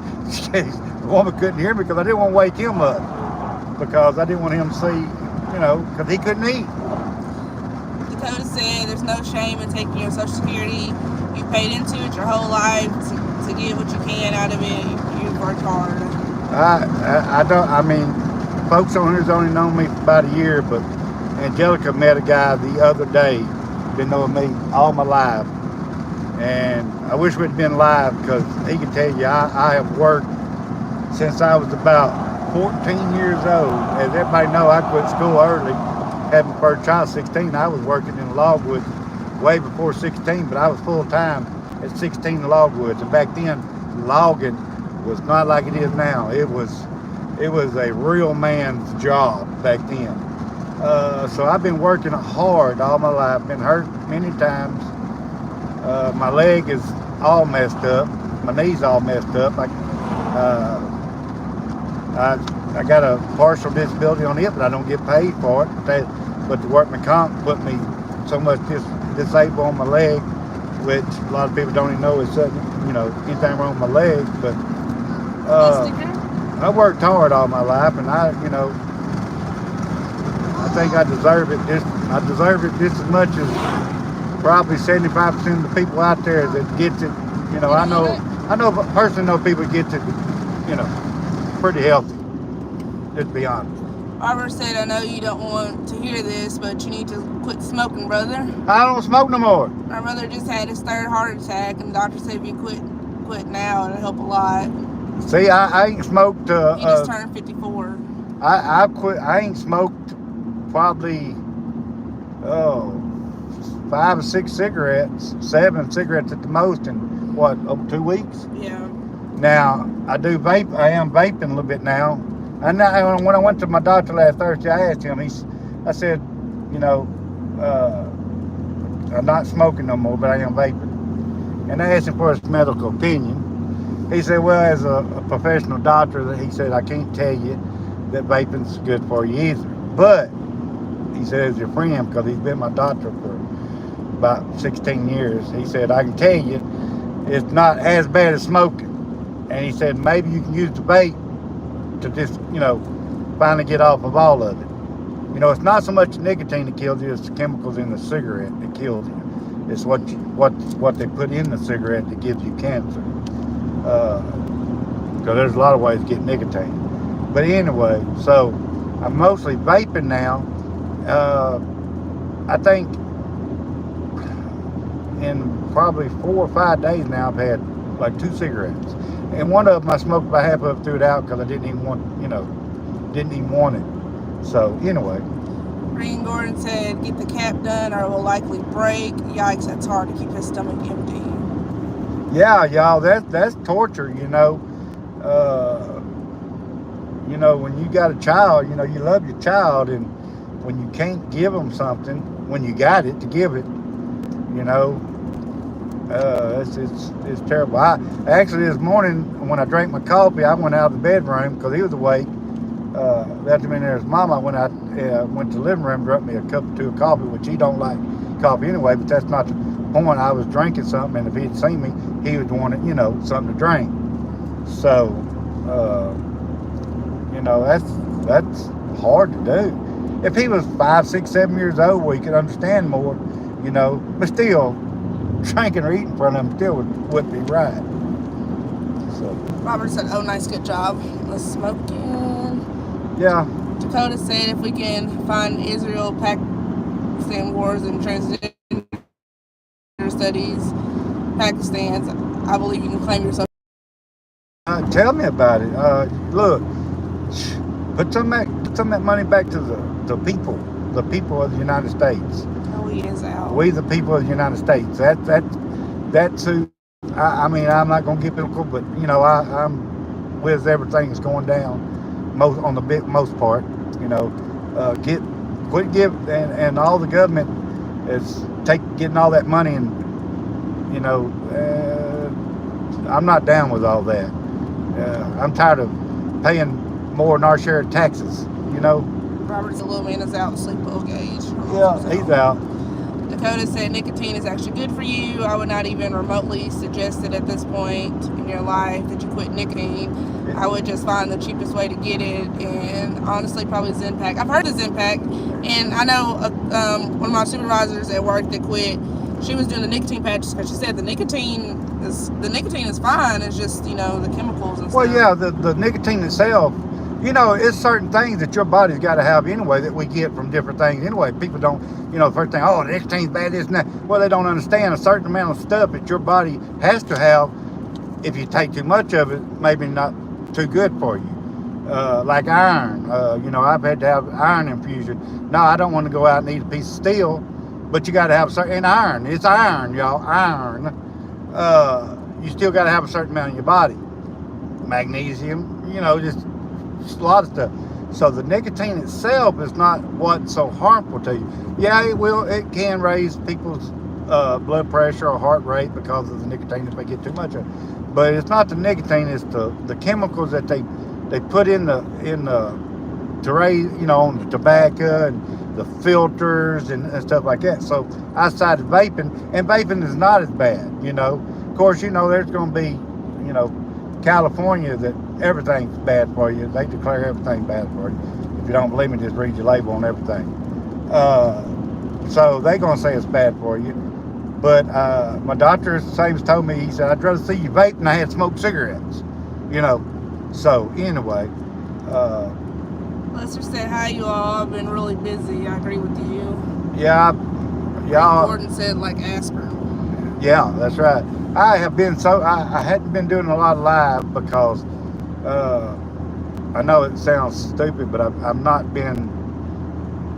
The woman couldn't hear me because I didn't want to wake him up, because I didn't want him to see, you know, because he couldn't eat. Dakota said there's no shame in taking your Social Security. You paid into it your whole life to get what you can out of it. You've worked hard. I mean, folks on here's only known me for about a year, but Angelica met a guy the other day, been knowing me all my life. And I wish we'd been live, because he can tell you I have worked since I was about 14 years old. As everybody know, I quit school early. Had my first child 16. I was working in Logwoods way before 16, but I was full time at 16 in Logwoods. And back then, logging was not like it is now. It was a real man's job back then. So I've been working hard all my life. Been hurt many times. My leg is all messed up. My knee's all messed up. I got a partial disability on it, but I don't get paid for it. But the workman comp put me so much disabled on my leg, which a lot of people don't even know is you know, anything wrong with my leg. But I worked hard all my life, and I think I deserve it. I deserve it just as much as probably 75% of the people out there that gets it. You know, I personally know people get it, you know, pretty healthy. Just to be honest. Robert said, "I know you don't want to hear this, but you need to quit smoking, brother." I don't smoke no more. My brother just had his 3rd heart attack, and the doctor said if you quit now, it'll help a lot. See, I ain't smoked. He just turned 54. I quit. I ain't smoked probably 5 or 6 cigarettes, 7 cigarettes at the most in what, over 2 weeks? Yeah. Now I do vape. I am vaping a little bit now. And when I went to my doctor last Thursday, I asked him. I said, you know, I'm not smoking no more, but I am vaping. And I asked him for his medical opinion. He said, well, as a professional doctor, he said, I can't tell you that vaping's good for you either. But he said, as your friend, because he's been my doctor for about 16 years, he said, I can tell you it's not as bad as smoking. And he said, maybe you can use the vape to just, you know, finally get off of all of it. You know, it's not so much nicotine that kills you, it's the chemicals in the cigarette that kills you. It's what they put in the cigarette that gives you cancer. Because there's a lot of ways to get nicotine. But anyway, so I'm mostly vaping now. I think in probably 4 or 5 days now, I've had like 2 cigarettes, and one of them I smoked about half of it, threw it out because I didn't even want, didn't even want it. So anyway. Green Gordon said, get the cap done or it will likely break. Yikes, that's hard to keep his stomach empty. Yeah, y'all, that's torture, when you got a child, you love your child, and when you can't give them something, when you got it to give it, it's terrible. I actually this morning when I drank my coffee, I went out of the bedroom because he was awake. Left him in there. His mama. I went to the living room, brought me a cup or 2 of coffee, which he don't like coffee anyway. But that's not the point. I was drinking something, and if he'd seen me, he would want it, something to drink. So, that's hard to do. If he was 5, 6, 7 years old, we could understand more, But still, drinking or eating in front of him still wouldn't be right. So. Robert said, oh, nice, good job. Let's smoking. Yeah. Dakota said, if we can find Israel, Pakistan wars and transgender studies, Pakistan's, I believe you can claim yourself. Tell me about it. Look, put some of that money back to the people of the United States. Oh, he is out. We the people of the United States. That's who. I'm not gonna get biblical, but I'm with everything that's going down. Most part, quit give, and all the government is getting all that money, and I'm not down with all that. I'm tired of paying more than our share of taxes. Robert's a little man is out. Sleep well, Gage. Yeah, he's out. Dakota said nicotine is actually good for you. I would not even remotely suggest it at this point in your life that you quit nicotine. I would just find the cheapest way to get it, and honestly, probably Zenpack. I've heard of Zenpack, and I know one of my supervisors at work that quit. She was doing the nicotine patches because she said the nicotine is fine. It's just the chemicals and stuff. Well, yeah, the nicotine itself. It's certain things that your body's got to have anyway that we get from different things anyway. People don't, the first thing, the nicotine's bad, this and that. Well, they don't understand a certain amount of stuff that your body has to have. If you take too much of it, maybe not too good for you. Like iron, I've had to have iron infusion. No, I don't want to go out and eat a piece of steel, but you got to have certain iron. It's iron, y'all, iron. You still got to have a certain amount in your body. Magnesium, just a lot of stuff. So the nicotine itself is not what's so harmful to you. Yeah, it can raise people's blood pressure or heart rate because of the nicotine if they get too much of it. But it's not the nicotine, it's the chemicals that they put in the to raise, on the tobacco and the filters and stuff like that. So I started vaping, and vaping is not as bad, Of course, there's going to be, California that everything's bad for you. They declare everything bad for you. If you don't believe me, just read your label on everything. So they're going to say it's bad for you. But my doctor, the same as told me, he said, I'd rather see you vape than I had smoked cigarettes. So anyway. Lester said, hi, you all. I've been really busy. I agree with you. Yeah. Gordon said, like aspirin. Yeah, that's right. I hadn't been doing a lot of live because I know it sounds stupid, but I've not been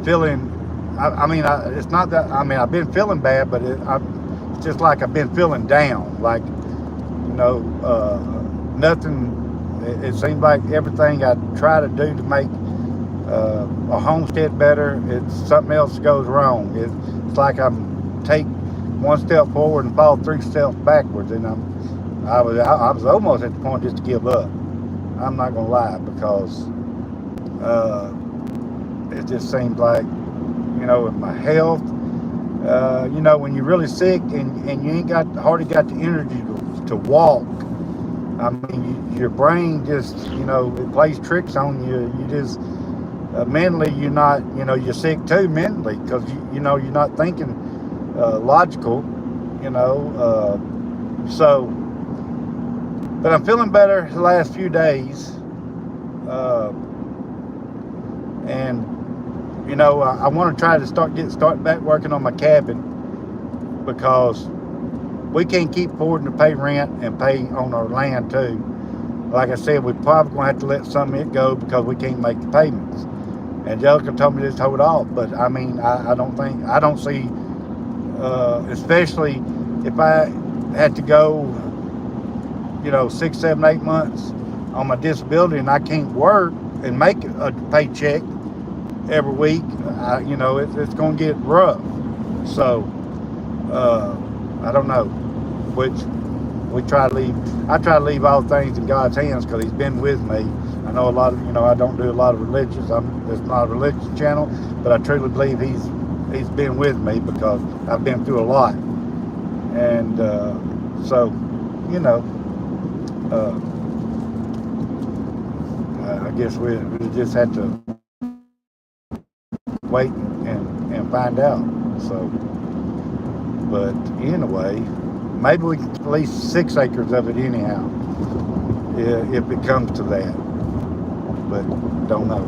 feeling, it's not that, I've been feeling bad, but it's just like I've been feeling down, like, nothing, it seems like everything I try to do to make a homestead better, it's something else goes wrong. It's like I'm take one step forward and fall 3 steps backwards, and I was almost at the point just to give up. I'm not gonna lie, because it just seems like, with my health, when you're really sick and you ain't hardly got the energy to walk. Your brain just, it plays tricks on you. You just mentally, you're not, you're sick too mentally, because you're not thinking logical, so, but I'm feeling better the last few days, And you know, I want to try to start back working on my cabin, because we can't keep affording to pay rent and pay on our land too. Like I said, we're probably going to have to let some of it go because we can't make the payments. Angelica told me to just hold off, but I mean, I don't see, especially if I had to go, you know, 6, 7, 8 months on my disability and I can't work and make a paycheck every week, you know, it's going to get rough. So, I don't know, which I try to leave all things in God's hands, because he's been with me. I know a lot of, you know, I don't do a lot of religious. It's not a religious channel, but I truly believe he's been with me, because I've been through a lot. And so, you know, I guess we just had to wait and find out. So, but anyway, maybe we can at least 6 acres of it anyhow, if it comes to that. But don't know.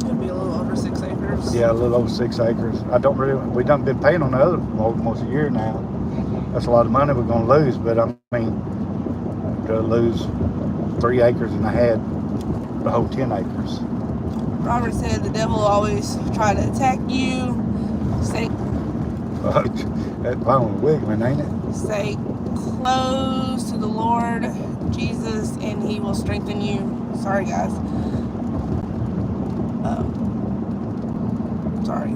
It'd be a little over 6 acres. Yeah, a little over 6 acres. We done been paying on the other almost a year now. That's a lot of money we're gonna lose, but I mean, to lose 3 acres and I had the whole 10 acres. Robert said the devil always try to attack you. That phone wiggling, ain't it? Stay close to the Lord Jesus, and he will strengthen you. Sorry, guys. Sorry.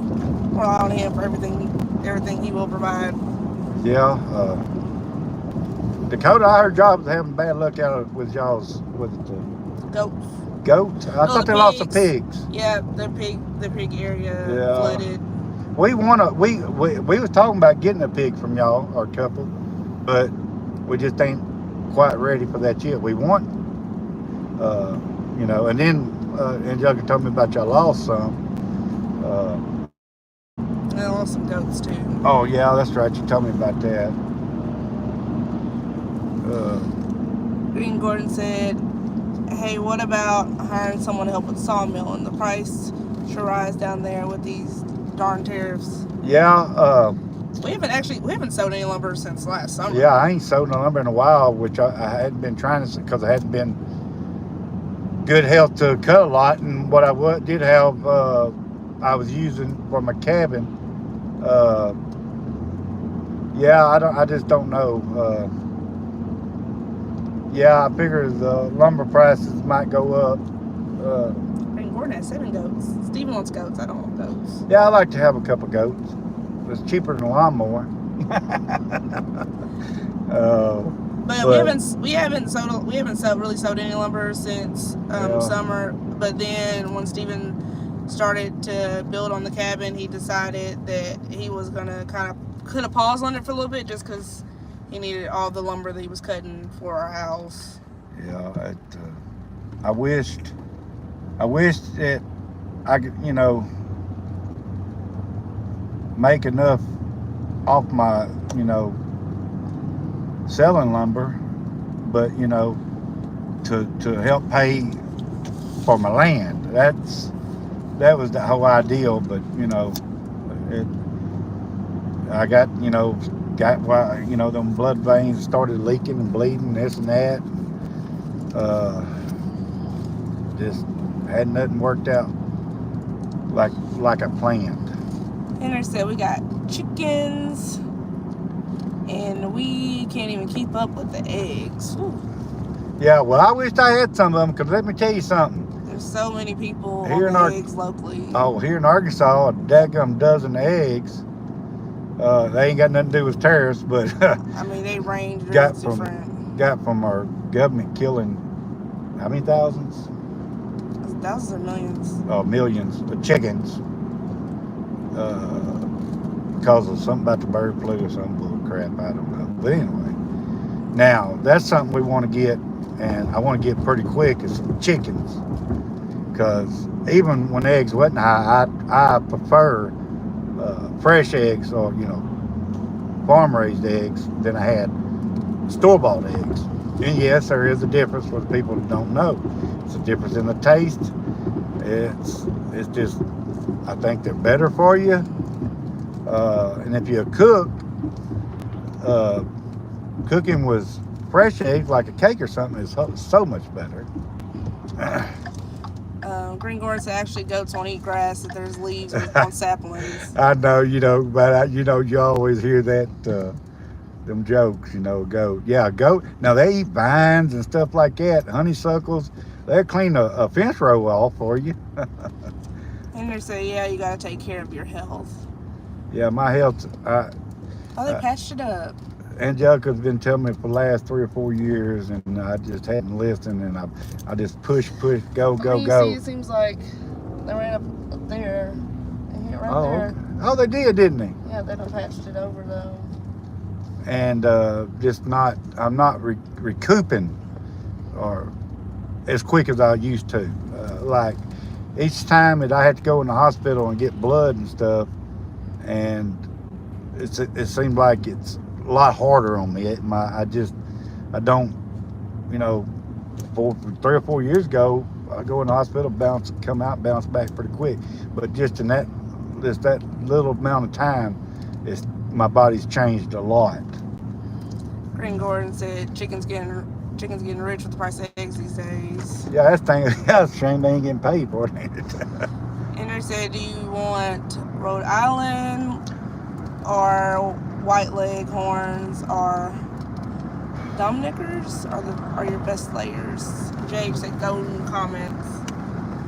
Rely on him for everything he will provide. Yeah. Dakota, I heard y'all was having bad luck out with y'all's Goats. goats. I thought they lost the pigs. Yeah, the pig area flooded. We was talking about getting a pig from y'all, or a couple, but we just ain't quite ready for that yet. We want, you know, and then Angelica told me about y'all lost some. And I lost some goats too. Oh yeah, that's right. You told me about that. Green Gordon said, "Hey, what about hiring someone to help with sawmill? And the price should rise down there with these darn tariffs." Yeah. We haven't sold any lumber since last summer. Yeah, I ain't sold no lumber in a while, which I hadn't been trying to, because I hadn't been good health to cut a lot. And what I did have, I was using for my cabin. Yeah, I just don't know. Yeah, I figure the lumber prices might go up. Green Gordon has 7 goats. Steven wants goats. I don't want goats. Yeah, I like to have a couple goats. It's cheaper than a lawnmower. But we haven't really sold any lumber since summer. But then when Steven started to build on the cabin, he decided that he was gonna kind of put a pause on it for a little bit, just because he needed all the lumber that he was cutting for our house. Yeah, I wished that I could, you know, make enough off my, you know, selling lumber, but you know, to help pay for my land. That was the whole ideal. But you know, I got, you know, them blood veins started leaking and bleeding, this and that. Just had nothing worked out like I planned. Henry said we got chickens and we can't even keep up with the eggs. Whew. Yeah, well, I wished I had some of them, because let me tell you something. There's so many people here on the eggs locally. Oh, here in Arkansas, a daggum dozen eggs. They ain't got nothing to do with tariffs, but I mean, they range different. Got from our government killing how many thousands? Thousands or millions? Millions of chickens. Because of something about the bird flu or some bull crap, I don't know. But anyway, now that's something we want to get, and I want to get pretty quick, is chickens. Because even when eggs wasn't high, I prefer fresh eggs, or you know, farm raised eggs, than I had store-bought eggs. And yes, there is a difference for the people that don't know. It's a difference in the taste, It's just, I think they're better for you. And if you're a cook, cooking with fresh eggs like a cake or something is so much better. Green Gordon said actually goats won't eat grass if there's leaves on saplings. I know, but you always hear that, them jokes, goat. Yeah, goat. Now they eat vines and stuff like that, honeysuckles. They'll clean a fence row off for you. Henry said, yeah, you got to take care of your health. Yeah, my health, They patched it up. Angelica's been telling me for the last 3 or 4 years, and I just hadn't listened, and I just push, go. See, it seems like they ran up there and hit right there. Okay. Oh, they did, didn't they? Yeah, they done patched it over though. And I'm not recouping or as quick as I used to. Like each time that I had to go in the hospital and get blood and stuff, and it seemed like it's a lot harder on me. I don't, 3 or 4 years ago, I go in the hospital, bounce back pretty quick. But just in that little amount of time, my body's changed a lot. Green Gordon said chickens getting rich with the price of eggs these days. Yeah, that's a shame they ain't getting paid for it. Henry said, do you want Rhode Island or white leghorns or Dominickers are your best layers? Gage said golden comments.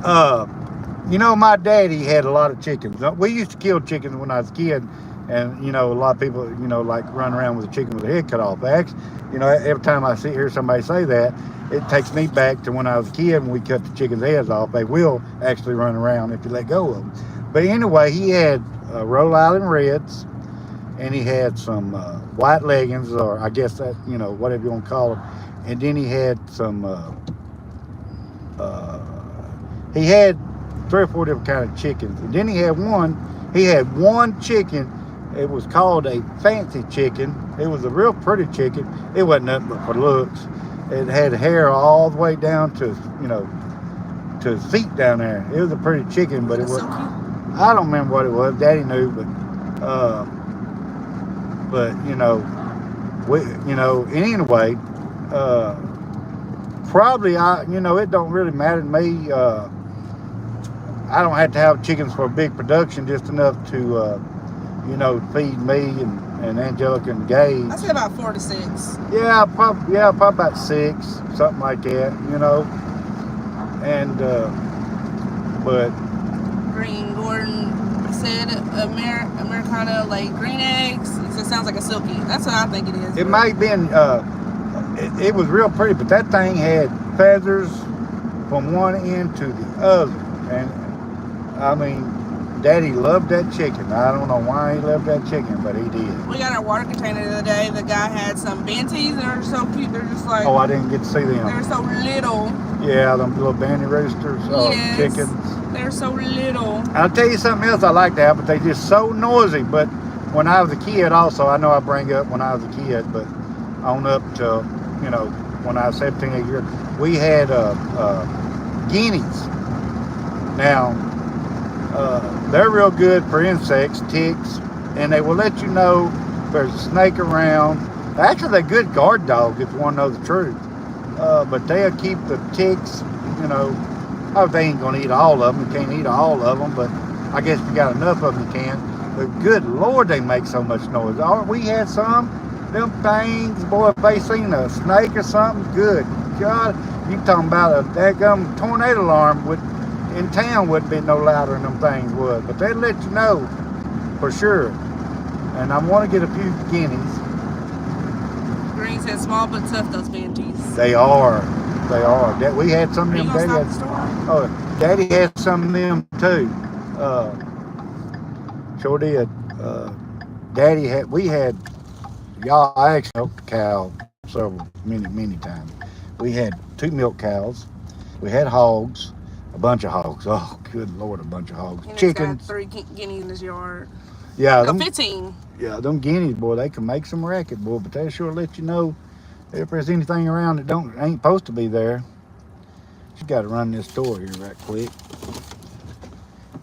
My daddy had a lot of chickens. We used to kill chickens when I was a kid, and a lot of people, like run around with a chicken with a head cut off. Actually, every time I hear somebody say that, it takes me back to when I was a kid and we cut the chicken's heads off. They will actually run around if you let go of them. But anyway, he had Rhode Island Reds, and he had some white leggings, or I guess that, whatever you want to call them. And then he had some, he had 3 or 4 different kind of chickens. And then he had one chicken. It was called a fancy chicken. It was a real pretty chicken. It wasn't nothing but for looks. It had hair all the way down to, to his feet down there. It was a pretty chicken, but it was, I don't remember what it was. Daddy knew, but anyway, probably it don't really matter to me. I don't have to have chickens for a big production, just enough to, feed me and Angelica and Gage. I said about 4 to 6. Yeah, probably about 6, something like that, And, but Green Gordon said Americana laid green eggs. He said sounds like a silky. That's what I think it is. it might have been, it was real pretty, but that thing had feathers from one end to the other. And I mean, Daddy loved that chicken. I don't know why he loved that chicken, but he did. We got our water container the other day. The guy had some banties that are so cute. They're just like, Oh, I didn't get to see them. they're so little. Yeah, them little banty roosters, Yes. chickens. They're so little. I'll tell you something else I like to have, but they just so noisy. But when I was a kid also, I know I bring up when I was a kid, but on up to, when I was 17, 18 years, we had guineas. Now, they're real good for insects, ticks, and they will let you know if there's a snake around. Actually, they're good guard dogs if you want to know the truth. But they'll keep the ticks, they ain't going to eat all of them. You can't eat all of them, but I guess if you got enough of them, you can. But good Lord, they make so much noise. We had some, them things, boy, if they seen a snake or something, good God, you talking about a daggum tornado alarm in town wouldn't be no louder than them things would, but they'd let you know for sure. And I want to get a few guineas. Green said small but tough, those banties. They are. We had some Are of you them. gonna stop the store? Daddy had some of them too. Sure did. I actually milked a cow many times. We had 2 milk cows. We had hogs. A bunch of hogs. Oh, good Lord, a bunch of hogs. And Chickens. He's got 3 guineas in his yard. Yeah, No, 15. Yeah, them guineas, boy, they can make some racket, boy, but they sure let you know if there's anything around that ain't supposed to be there. Just got to run this store here right quick.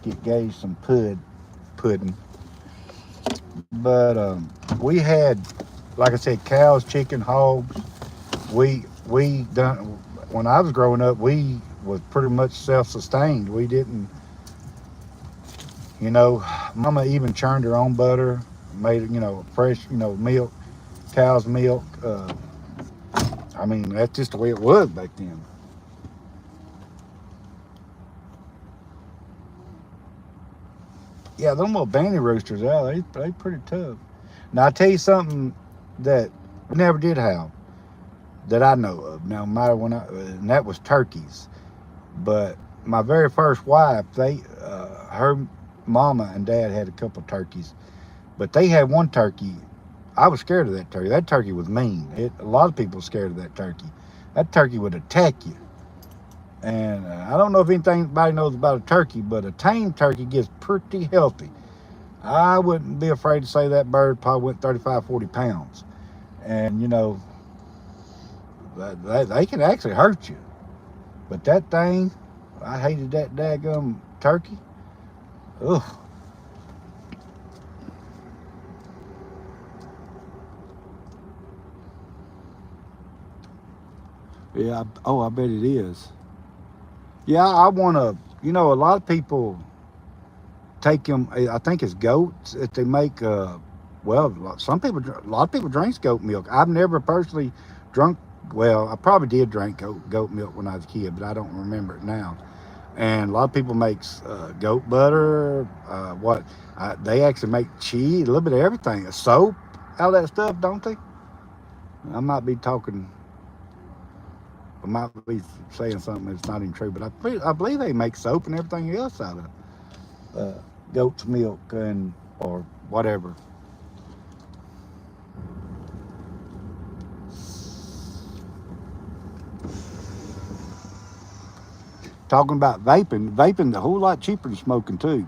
Get Gage some pudding. But we had, like I said, cows, chicken, hogs. We done when I was growing up. We was pretty much self-sustained. We didn't, Mama even churned her own butter, made fresh, milk, cow's milk. I mean, that's just the way it was back then. Yeah, them little banty roosters, they pretty tough. Now I tell you something that we never did have that I know of. Now, and that was turkeys. But my very first wife, her mama and dad had a couple of turkeys, but they had one turkey. I was scared of that turkey. That turkey was mean. A lot of people were scared of that turkey. That turkey would attack you. And I don't know if anybody knows about a turkey, but a tame turkey gets pretty healthy. I wouldn't be afraid to say that bird probably went 35, 40 pounds. And, they can actually hurt you. But that thing, I hated that daggum turkey. Ugh. Yeah, I bet it is. Yeah, I want to, a lot of people take them, I think it's goats that they make, a lot of people drink goat milk. I've never personally drunk, I probably did drink goat milk when I was a kid, but I don't remember it now. And a lot of people make goat butter, they actually make cheese, a little bit of everything, soap, all that stuff, don't they? I might be saying something that's not even true, but I believe they make soap and everything else out of goat's milk or whatever. Talking about vaping a whole lot cheaper than smoking too.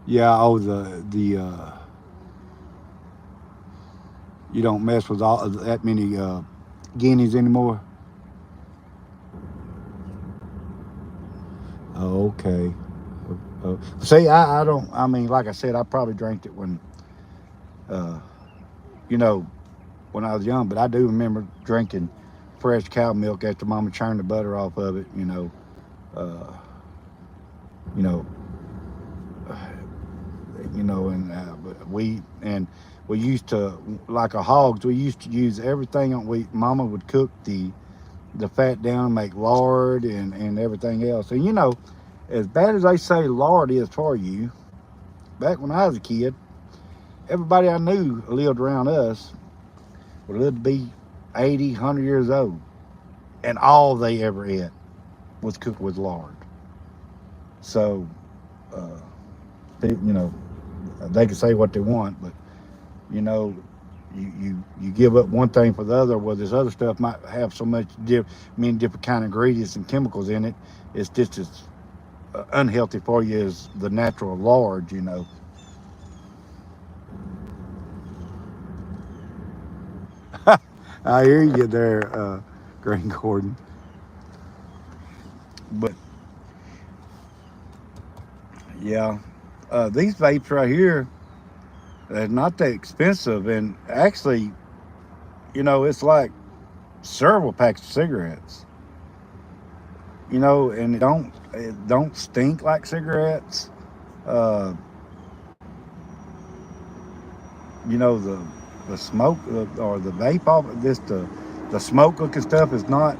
Yeah, you don't mess with all that many guineas anymore. Oh, okay. See, I don't. I mean, like I said, I probably drank it when, when I was young. But I do remember drinking fresh cow milk after Mama churned the butter off of it. And we used to, like our hogs, we used to use everything. Mama would cook the fat down, make lard and everything else. And as bad as they say lard is for you, back when I was a kid, everybody I knew lived around us would live to be 80, 100 years old. And all they ever ate was cooked with lard. So, they can say what they want, but you give up one thing for the other. Well, this other stuff might have so many different kind of ingredients and chemicals in it. It's just as unhealthy for you as the natural lard. I hear you there, Green Gordon. But yeah, these vapes right here, they're not that expensive, and actually, it's like several packs of cigarettes. And it don't stink like cigarettes. The smoke or the vape off this the smoke looking stuff is not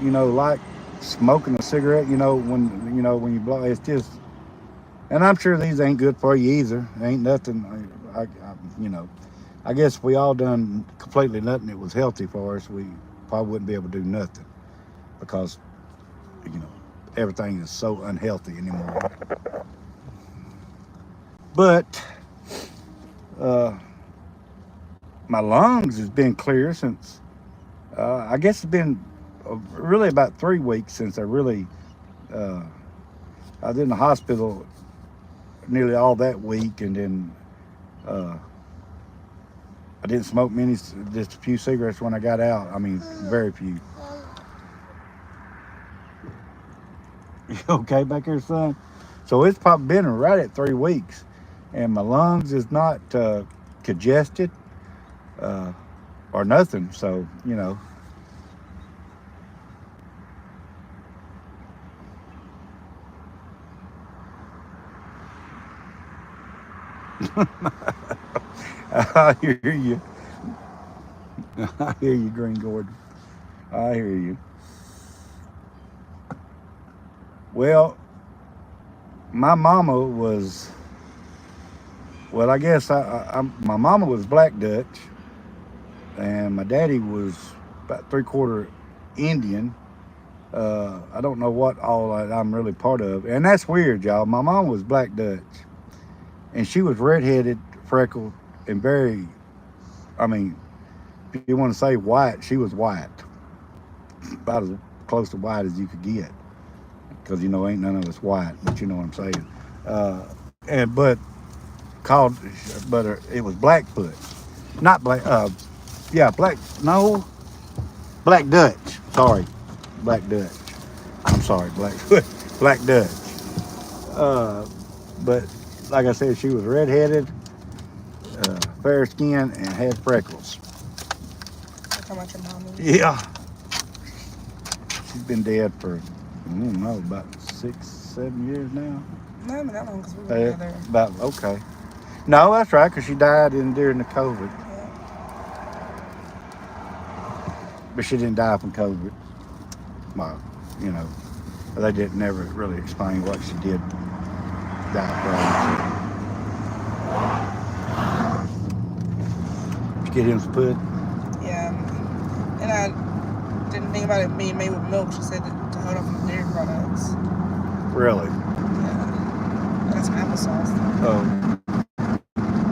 like smoking a cigarette. When you blow, it's just. And I'm sure these ain't good for you either. Ain't nothing. I guess if we all done completely nothing that was healthy for us, we probably wouldn't be able to do nothing, because everything is so unhealthy anymore. But my lungs has been clear since I guess it's been really about 3 weeks since I really I was in the hospital nearly all that week, and then I didn't smoke many, just a few cigarettes when I got out. I mean, very few. You okay back here, son? So it's probably been right at 3 weeks, and my lungs is not congested or nothing. So, you know. I hear you. I hear you, Green Gordon. I hear you. Well, my mama was, well, I guess my mama was Black Dutch, and my daddy was about 3/4 Indian. I don't know what all I'm really part of, and that's weird, y'all. My mom was Black Dutch, and she was redheaded, freckled, and very, I mean, if you want to say white, she was white, about as close to white as you could get, because you know ain't none of us white, but you know what I'm saying. But called, but it was Blackfoot, not black. Yeah, black. No, Black Dutch. Sorry, Black Dutch. I'm sorry, Blackfoot, Black Dutch. But like I said, she was redheaded, fair skin, and had freckles. Talking about your mommy. Yeah, she's been dead for I don't know about 6-7 years now. No, not that long because we were together. About okay. No, that's right, because she died during the COVID. Yeah. But she didn't die from COVID. Well, you know, they didn't never really explain what she did die from. Did you get him some food? Yeah. And I didn't think about it being made with milk. She said to hold off on dairy products. Really? Yeah. I got some applesauce. Oh.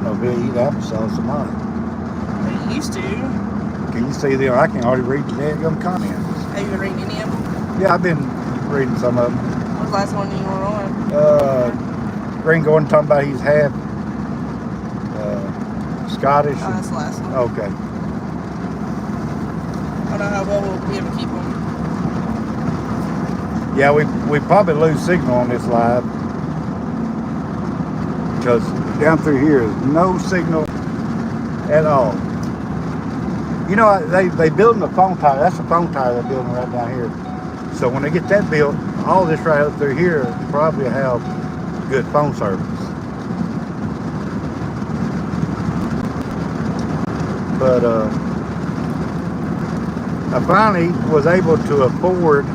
No, they eat applesauce a lot. They used to. Can you see them? I can hardly read the damn comments. Have you been reading any of them? Yeah, I've been reading some of them. What was the last one you were on? Green Gordon talking about he's half Scottish. Oh, that's the last one. Okay. I don't know how well we'll be able to keep them. Yeah, we probably lose signal on this live because down through here is no signal at all. You know, they building a phone tower. That's a phone tower they're building right down here. So when they get that built, all this right up through here probably have good phone service. But I finally was able to afford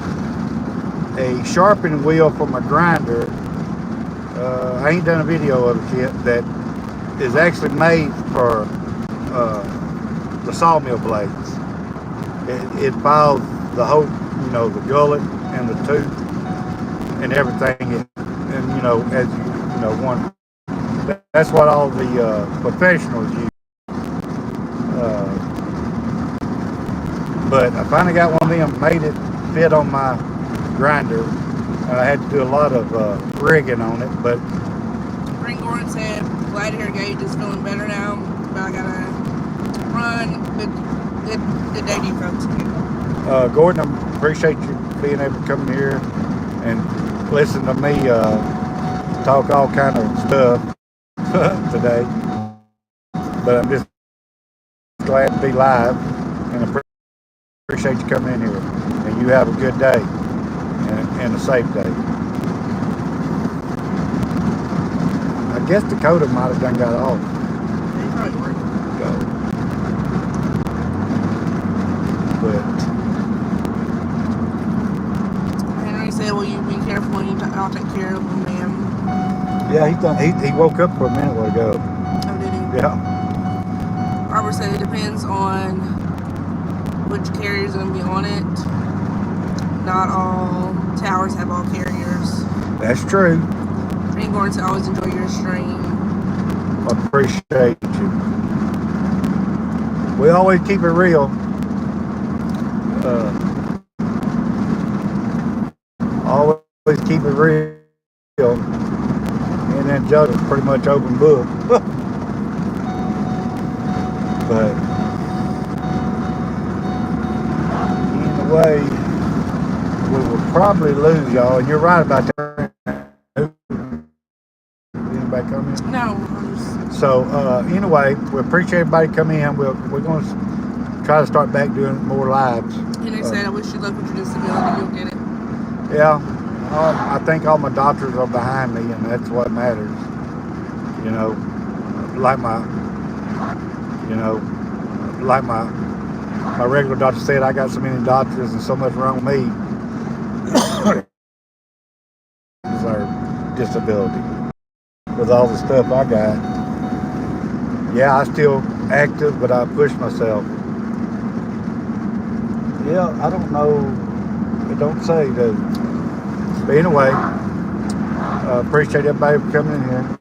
a sharpening wheel for my grinder. I ain't done a video of it yet. That is actually made for the sawmill blades. It files the whole, you know, the gullet and the tooth and everything. And you know, as you know, one. That's what all the professionals use. But I finally got one of them, made it fit on my grinder. I had to do a lot of rigging on it, but Green Gordon said, glad to hear Gage is feeling better now, but I gotta run. Good day to you folks. Gordon, I appreciate you being able to come here and listen to me talk all kind of stuff today. But I'm just glad to be live and appreciate you coming in here. And you have a good day and a safe day. I guess Dakota might have done got off. They probably were. But Henry said, well, you be careful and I'll take care of them, ma'am. yeah, he's done. He woke up for a minute ago. Oh, did he? Yeah. Robert said it depends on which carrier's going to be on it. Not all towers have all carriers. That's true. Green Gordon said, always enjoy your stream. Appreciate you. We always keep it real. Always keep it real. And then Joe is pretty much open book. But anyway, we will probably lose y'all. And you're right about that. Anybody come in? No, I'm just. So anyway, we appreciate everybody coming in. We're going to try to start back doing more lives. And they said, I wish you luck with your disability. You'll get it. Yeah, I think all my doctors are behind me, and that's what matters. You know, like my regular doctor said, I got so many doctors and so much wrong with me. Is our disability with all the stuff I got. Yeah, I still active, but I push myself. Yeah, I don't know. It don't say, does it? But anyway, appreciate everybody for coming in here.